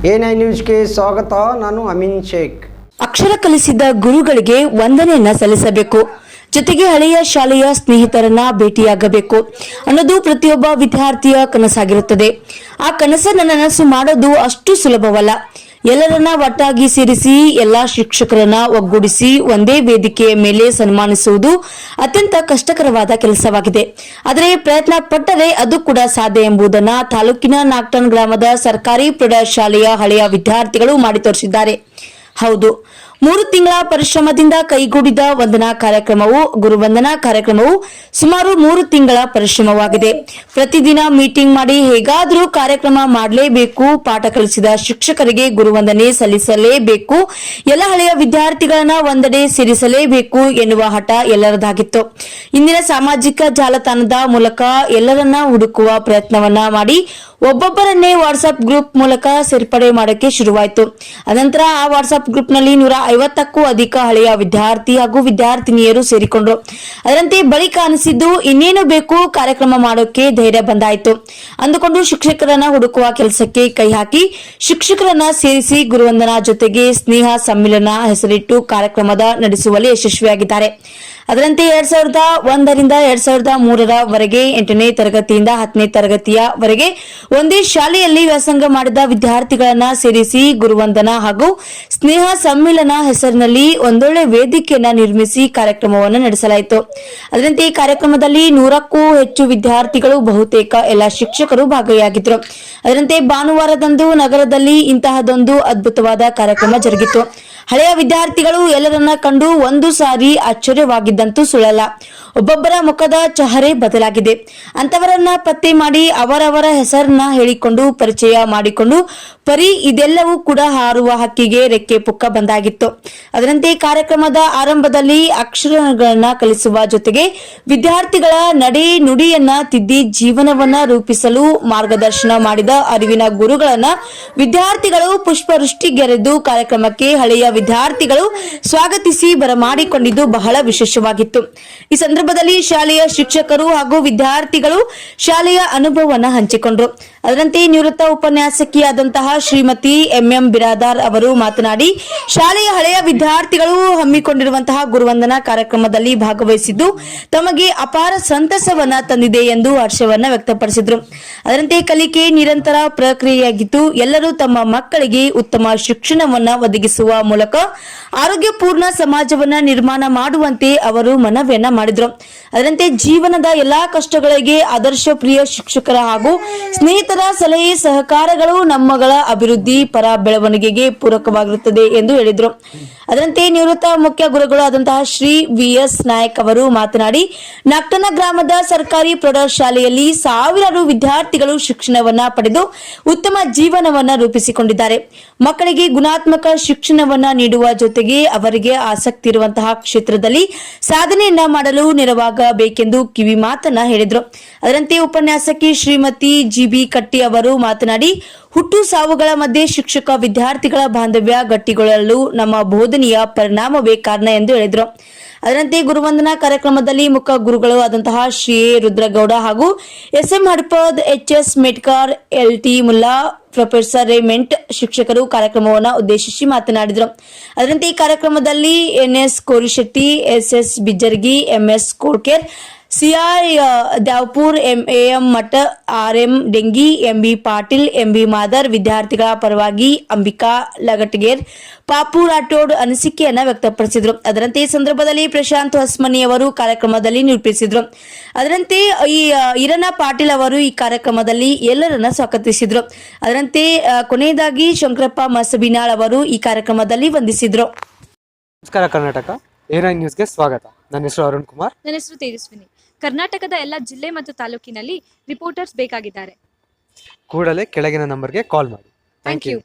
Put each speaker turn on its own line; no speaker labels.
A9 ನ್ಯೂಸ್ಗೆ ಸ್ವಾಗತ. ನಾನು ಅಮೀನ್ ಶೇಖ್.
ಅಕ್ಷರ ಕಲಿಸಿದ ಗುರುಗಳಿಗೆ ವಂದನೆಯನ್ನ ಸಲ್ಲಿಸಬೇಕು, ಜೊತೆಗೆ ಹಳೆಯ ಶಾಲೆಯ ಸ್ನೇಹಿತರನ್ನ ಭೇಟಿಯಾಗಬೇಕು ಅನ್ನೋದು ಪ್ರತಿಯೊಬ್ಬ ವಿದ್ಯಾರ್ಥಿಯ ಕನಸಾಗಿರುತ್ತದೆ. ಆ ಕನಸನ್ನ ನನಸು ಮಾಡೋದು ಅಷ್ಟು ಸುಲಭವಲ್ಲ. ಎಲ್ಲರನ್ನ ಒಟ್ಟಾಗಿ ಸೇರಿಸಿ ಎಲ್ಲಾ ಶಿಕ್ಷಕರನ್ನ ಒಗ್ಗೂಡಿಸಿ ಒಂದೇ ವೇದಿಕೆಯ ಮೇಲೆ ಸನ್ಮಾನಿಸುವುದು ಅತ್ಯಂತ ಕಷ್ಟಕರವಾದ ಕೆಲಸವಾಗಿದೆ. ಆದರೆ ಪ್ರಯತ್ನ ಪಟ್ಟರೆ ಅದು ಕೂಡ ಸಾಧ್ಯ ಎಂಬುದನ್ನು ತಾಲೂಕಿನ ನಾಗ್ಟನ್ ಗ್ರಾಮದ ಸರ್ಕಾರಿ ಪ್ರೌಢಶಾಲೆಯ ಹಳೆಯ ವಿದ್ಯಾರ್ಥಿಗಳು ಮಾಡಿ ತೋರಿಸಿದ್ದಾರೆ. ಹೌದು, 3 ತಿಂಗಳ ಪರಿಶ್ರಮದಿಂದ ಕೈಗೂಡಿದ ವಂದನಾ ಕಾರ್ಯಕ್ರಮವು ಗುರುವಂದನಾ ಕಾರ್ಯಕ್ರಮವು ಸುಮಾರು 3 ತಿಂಗಳ ಪರಿಶ್ರಮವಾಗಿದೆ. ಪ್ರತಿದಿನ ಮೀಟಿಂಗ್ ಮಾಡಿ ಹೇಗಾದರೂ ಕಾರ್ಯಕ್ರಮ ಮಾಡಲೇಬೇಕು, ಪಾಠ ಕಲಿಸಿದ ಶಿಕ್ಷಕರಿಗೆ ಗುರುವಂದನೆ ಸಲ್ಲಿಸಲೇಬೇಕು, ಎಲ್ಲ ಹಳೆಯ ವಿದ್ಯಾರ್ಥಿಗಳನ್ನ ಒಂದೆಡೆ ಸೇರಿಸಲೇಬೇಕು ಎನ್ನುವ ಹಠ ಎಲ್ಲರದಾಗಿತ್ತು. ಇಂದಿನ ಸಾಮಾಜಿಕ ಜಾಲತಾಣದ ಮೂಲಕ ಎಲ್ಲರನ್ನ ಹುಡುಕುವ ಪ್ರಯತ್ನವನ್ನ ಮಾಡಿ ಒಬ್ಬೊಬ್ಬರನ್ನೇ ವಾಟ್ಸ್ಆಪ್ ಗ್ರೂಪ್ ಮೂಲಕ ಸೇರ್ಪಡೆ ಮಾಡೋಕೆ ಶುರುವಾಯಿತು. ಅನಂತರ ಆ ವಾಟ್ಸ್ಆಪ್ ಗ್ರೂಪ್ ನಲ್ಲಿ 150ಕ್ಕೂ ಅಧಿಕ ಹಳೆಯ ವಿದ್ಯಾರ್ಥಿ ಹಾಗೂ ವಿದ್ಯಾರ್ಥಿನಿಯರು ಸೇರಿಕೊಂಡ್ರು. ಅದರಂತೆ ಬಳಿಕ ಅನಿಸಿದ್ದು ಇನ್ನೇನು ಬೇಕು, ಕಾರ್ಯಕ್ರಮ ಮಾಡೋಕೆ ಧೈರ್ಯ ಬಂದಾಯಿತು ಅಂದುಕೊಂಡು ಶಿಕ್ಷಕರನ್ನ ಹುಡುಕುವ ಕೆಲಸಕ್ಕೆ ಕೈ ಹಾಕಿ ಶಿಕ್ಷಕರನ್ನ ಸೇರಿಸಿ ಗುರುವಂದನಾ ಜೊತೆಗೆ ಸ್ನೇಹ ಸಮ್ಮಿಲನ ಹೆಸರಿಟ್ಟು ಕಾರ್ಯಕ್ರಮದ ನಡೆಸುವಲ್ಲಿ ಯಶಸ್ವಿಯಾಗಿದ್ದಾರೆ. ಅದರಂತೆ 2001 ರಿಂದ 2003 8ನೇ ತರಗತಿಯಿಂದ 10ನೇ ತರಗತಿಯವರೆಗೆ ಒಂದೇ ಶಾಲೆಯಲ್ಲಿ ವ್ಯಾಸಂಗ ಮಾಡಿದ ವಿದ್ಯಾರ್ಥಿಗಳನ್ನ ಸೇರಿಸಿ ಗುರುವಂದನಾ ಹಾಗೂ ಸ್ನೇಹ ಸಮ್ಮಿಲನ ಹೆಸರಿನಲ್ಲಿ ಒಂದೊಳ್ಳೆ ವೇದಿಕೆಯನ್ನ ನಿರ್ಮಿಸಿ ಕಾರ್ಯಕ್ರಮವನ್ನು ನಡೆಸಲಾಯಿತು. ಅದರಂತೆ ಈ ಕಾರ್ಯಕ್ರಮದಲ್ಲಿ 100ಕ್ಕೂ ಹೆಚ್ಚು ವಿದ್ಯಾರ್ಥಿಗಳು, ಬಹುತೇಕ ಎಲ್ಲ ಶಿಕ್ಷಕರು ಭಾಗಿಯಾಗಿದ್ದರು. ಅದರಂತೆ ಭಾನುವಾರದಂದು ನಗರದಲ್ಲಿ ಇಂತಹದೊಂದು ಅದ್ಭುತವಾದ ಕಾರ್ಯಕ್ರಮ ಜರುಗಿತು. ಹಳೆಯ ವಿದ್ಯಾರ್ಥಿಗಳು ಎಲ್ಲರನ್ನ ಕಂಡು ಒಂದು ಸಾರಿ ಆಶ್ಚರ್ಯವಾಗಿದ್ದಂತೂ ಸುಳ್ಳಲ್ಲ. ಒಬ್ಬೊಬ್ಬರ ಮುಖದ ಚಹರೆ ಬದಲಾಗಿದೆ. ಅಂತವರನ್ನ ಪತ್ತೆ ಮಾಡಿ ಅವರವರ ಹೆಸರನ್ನ ಹೇಳಿಕೊಂಡು ಪರಿಚಯ ಮಾಡಿಕೊಂಡು ಪರಿ ಇದೆಲ್ಲವೂ ಕೂಡ ಹಾರುವ ಹಕ್ಕಿಗೆ ರೆಕ್ಕೆ ಪುಕ್ಕ ಬಂದಾಗಿತ್ತು. ಅದರಂತೆ ಕಾರ್ಯಕ್ರಮದ ಆರಂಭದಲ್ಲಿ ಅಕ್ಷರಗಳನ್ನ ಕಲಿಸುವ ಜೊತೆಗೆ ವಿದ್ಯಾರ್ಥಿಗಳ ನಡೆ ನುಡಿಯನ್ನ ತಿದ್ದಿ ಜೀವನವನ್ನ ರೂಪಿಸಲು ಮಾರ್ಗದರ್ಶನ ಮಾಡಿದ ಅರಿವಿನ ಗುರುಗಳನ್ನ ವಿದ್ಯಾರ್ಥಿಗಳು ಪುಷ್ಪವೃಷ್ಟಿಗೆರೆದು ಕಾರ್ಯಕ್ರಮಕ್ಕೆ ಹಳೆಯ ವಿದ್ಯಾರ್ಥಿಗಳು ಸ್ವಾಗತಿಸಿ ಬರಮಾಡಿಕೊಂಡಿದ್ದು ಬಹಳ ವಿಶೇಷವಾಗಿತ್ತು. ಈ ಸಂದರ್ಭದಲ್ಲಿ ಶಾಲೆಯ ಶಿಕ್ಷಕರು ಹಾಗೂ ವಿದ್ಯಾರ್ಥಿಗಳು ಶಾಲೆಯ ಅನುಭವವನ್ನು ಹಂಚಿಕೊಂಡರು. ಅದರಂತೆ ನಿವೃತ್ತ ಉಪನ್ಯಾಸಕಿಯಾದಂತಹ ಶ್ರೀಮತಿ ಎಂಎಂ ಬಿರಾದಾರ್ ಅವರು ಮಾತನಾಡಿ, ಶಾಲೆಯ ಹಳೆಯ ವಿದ್ಯಾರ್ಥಿಗಳು ಹಮ್ಮಿಕೊಂಡಿರುವಂತಹ ಗುರುವಂದನಾ ಕಾರ್ಯಕ್ರಮದಲ್ಲಿ ಭಾಗವಹಿಸಿದ್ದು ತಮಗೆ ಅಪಾರ ಸಂತಸವನ್ನ ತಂದಿದೆ ಎಂದು ಹರ್ಷವನ್ನ ವ್ಯಕ್ತಪಡಿಸಿದ್ರು. ಅದರಂತೆ ಕಲಿಕೆ ನಿರಂತರ ಪ್ರಕ್ರಿಯೆಯಾಗಿದ್ದು ಎಲ್ಲರೂ ತಮ್ಮ ಮಕ್ಕಳಿಗೆ ಉತ್ತಮ ಶಿಕ್ಷಣವನ್ನ ಒದಗಿಸುವ ಮೂಲಕ ಆರೋಗ್ಯಪೂರ್ಣ ಸಮಾಜವನ್ನ ನಿರ್ಮಾಣ ಮಾಡುವಂತೆ ಅವರು ಮನವಿಯನ್ನ ಮಾಡಿದ್ರು. ಅದರಂತೆ ಜೀವನದ ಎಲ್ಲಾ ಕಷ್ಟಗಳಿಗೆ ಆದರ್ಶ ಪ್ರಿಯ ಶಿಕ್ಷಕರ ಹಾಗೂ ಸ್ನೇಹಿತರ ಸಲಹೆ ಸಹಕಾರಗಳು ನಮ್ಮಗಳ ಅಭಿವೃದ್ಧಿ ಪರ ಬೆಳವಣಿಗೆಗೆ ಪೂರಕವಾಗಿರುತ್ತದೆ ಎಂದು ಹೇಳಿದರು. ಅದರಂತೆ ನಿವೃತ್ತ ಮುಖ್ಯ ಗುರುಗಳು ಆದಂತಹ ಶ್ರೀ ವಿಎಸ್ ನಾಯಕ್ ಅವರು ಮಾತನಾಡಿ, ನಾಗ್ಟನ ಗ್ರಾಮದ ಸರ್ಕಾರಿ ಪ್ರೌಢಶಾಲೆಯಲ್ಲಿ ಸಾವಿರಾರು ವಿದ್ಯಾರ್ಥಿಗಳು ಶಿಕ್ಷಣವನ್ನ ಪಡೆದು ಉತ್ತಮ ಜೀವನವನ್ನ ರೂಪಿಸಿಕೊಂಡಿದ್ದಾರೆ. ಮಕ್ಕಳಿಗೆ ಗುಣಾತ್ಮಕ ಶಿಕ್ಷಣವನ್ನ ನೀಡುವ ಜೊತೆಗೆ ಅವರಿಗೆ ಆಸಕ್ತಿ ಇರುವಂತಹ ಕ್ಷೇತ್ರದಲ್ಲಿ ಸಾಧನೆಯನ್ನ ಮಾಡಲು ನೆರವಾಗಬೇಕೆಂದು ಕಿವಿ ಮಾತನ್ನ ಹೇಳಿದ್ರು. ಅದರಂತೆ ಉಪನ್ಯಾಸಕಿ ಶ್ರೀಮತಿ ಜಿಬಿ ಕಟ್ಟಿ ಅವರು ಮಾತನಾಡಿ, ಹುಟ್ಟು ಸಾವುಗಳ ಮಧ್ಯೆ ಶಿಕ್ಷಕ ವಿದ್ಯಾರ್ಥಿಗಳ ಬಾಂಧವ್ಯ ಗಟ್ಟಿಗೊಳ್ಳಲು ನಮ್ಮ ಬೋಧನೆಯ ಪರಿಣಾಮವೇ ಕಾರಣ ಎಂದು ಹೇಳಿದರು. ಅದರಂತೆ ಗುರುವಂದನಾ ಕಾರ್ಯಕ್ರಮದಲ್ಲಿ ಮುಖ್ಯ ಗುರುಗಳು ಆದಂತಹ ಶ್ರೀ ರುದ್ರಗೌಡ ಹಾಗೂ S M Hadpad, H S Metkar, L T Mulla, professor ರೇಮೆಂಟ್ ಶಿಕ್ಷಕರು ಕಾರ್ಯಕ್ರಮವನ್ನು ಉದ್ದೇಶಿಸಿ ಮಾತನಾಡಿದರು. ಅದರಂತೆ ಈ ಕಾರ್ಯಕ್ರಮದಲ್ಲಿ N S Korishetti, S S Bijjaragi, M S Kodkere, C R Dyavpur, M A M Math, R M Dengi, M B Patil, M B Madar ವಿದ್ಯಾರ್ಥಿಗಳ ಪರವಾಗಿ ಅಂಬಿಕಾ ಲಗಟಗೇರ್, ಪಾಪು ರಾಠೋಡ್ ಅನಿಸಿಕೆಯನ್ನ ವ್ಯಕ್ತಪಡಿಸಿದ್ರು. ಅದರಂತೆ ಈ ಸಂದರ್ಭದಲ್ಲಿ ಪ್ರಶಾಂತ್ ಹೊಸ್ಮನಿ ಅವರು ಕಾರ್ಯಕ್ರಮದಲ್ಲಿ ನಿರೂಪಿಸಿದ್ರು. ಅದರಂತೆ ಈ ಈರಣ್ಣ ಪಾಟೀಲ್ ಅವರು ಈ ಕಾರ್ಯಕ್ರಮದಲ್ಲಿ ಎಲ್ಲರನ್ನ ಸ್ವಾಗತಿಸಿದ್ರು. ಅದರಂತೆ ಕೊನೆಯದಾಗಿ ಶಂಕರಪ್ಪ ಮಸಬಿನಾಳ್ ಅವರು ಈ ಕಾರ್ಯಕ್ರಮದಲ್ಲಿ ವಂದಿಸಿದ್ರು.
ನಮಸ್ಕಾರ ಕರ್ನಾಟಕ, A9 ನ್ಯೂಸ್ಗೆ ಸ್ವಾಗತ. ನನ್ನ ಹೆಸರು ಅರುಣ್ ಕುಮಾರ್.
ನನ್ನ ಹೆಸರು ತೇಜಸ್ವಿನಿ. ಕರ್ನಾಟಕದ ಎಲ್ಲ ಜಿಲ್ಲೆ ಮತ್ತು ತಾಲೂಕಿನಲ್ಲಿ ರಿಪೋರ್ಟರ್ಸ್ ಬೇಕಾಗಿದ್ದಾರೆ.
ಕೂಡಲೇ ಕೆಳಗಿನ ನಂಬರ್ಗೆ ಕಾಲ್ ಮಾಡಿ.
Thank you.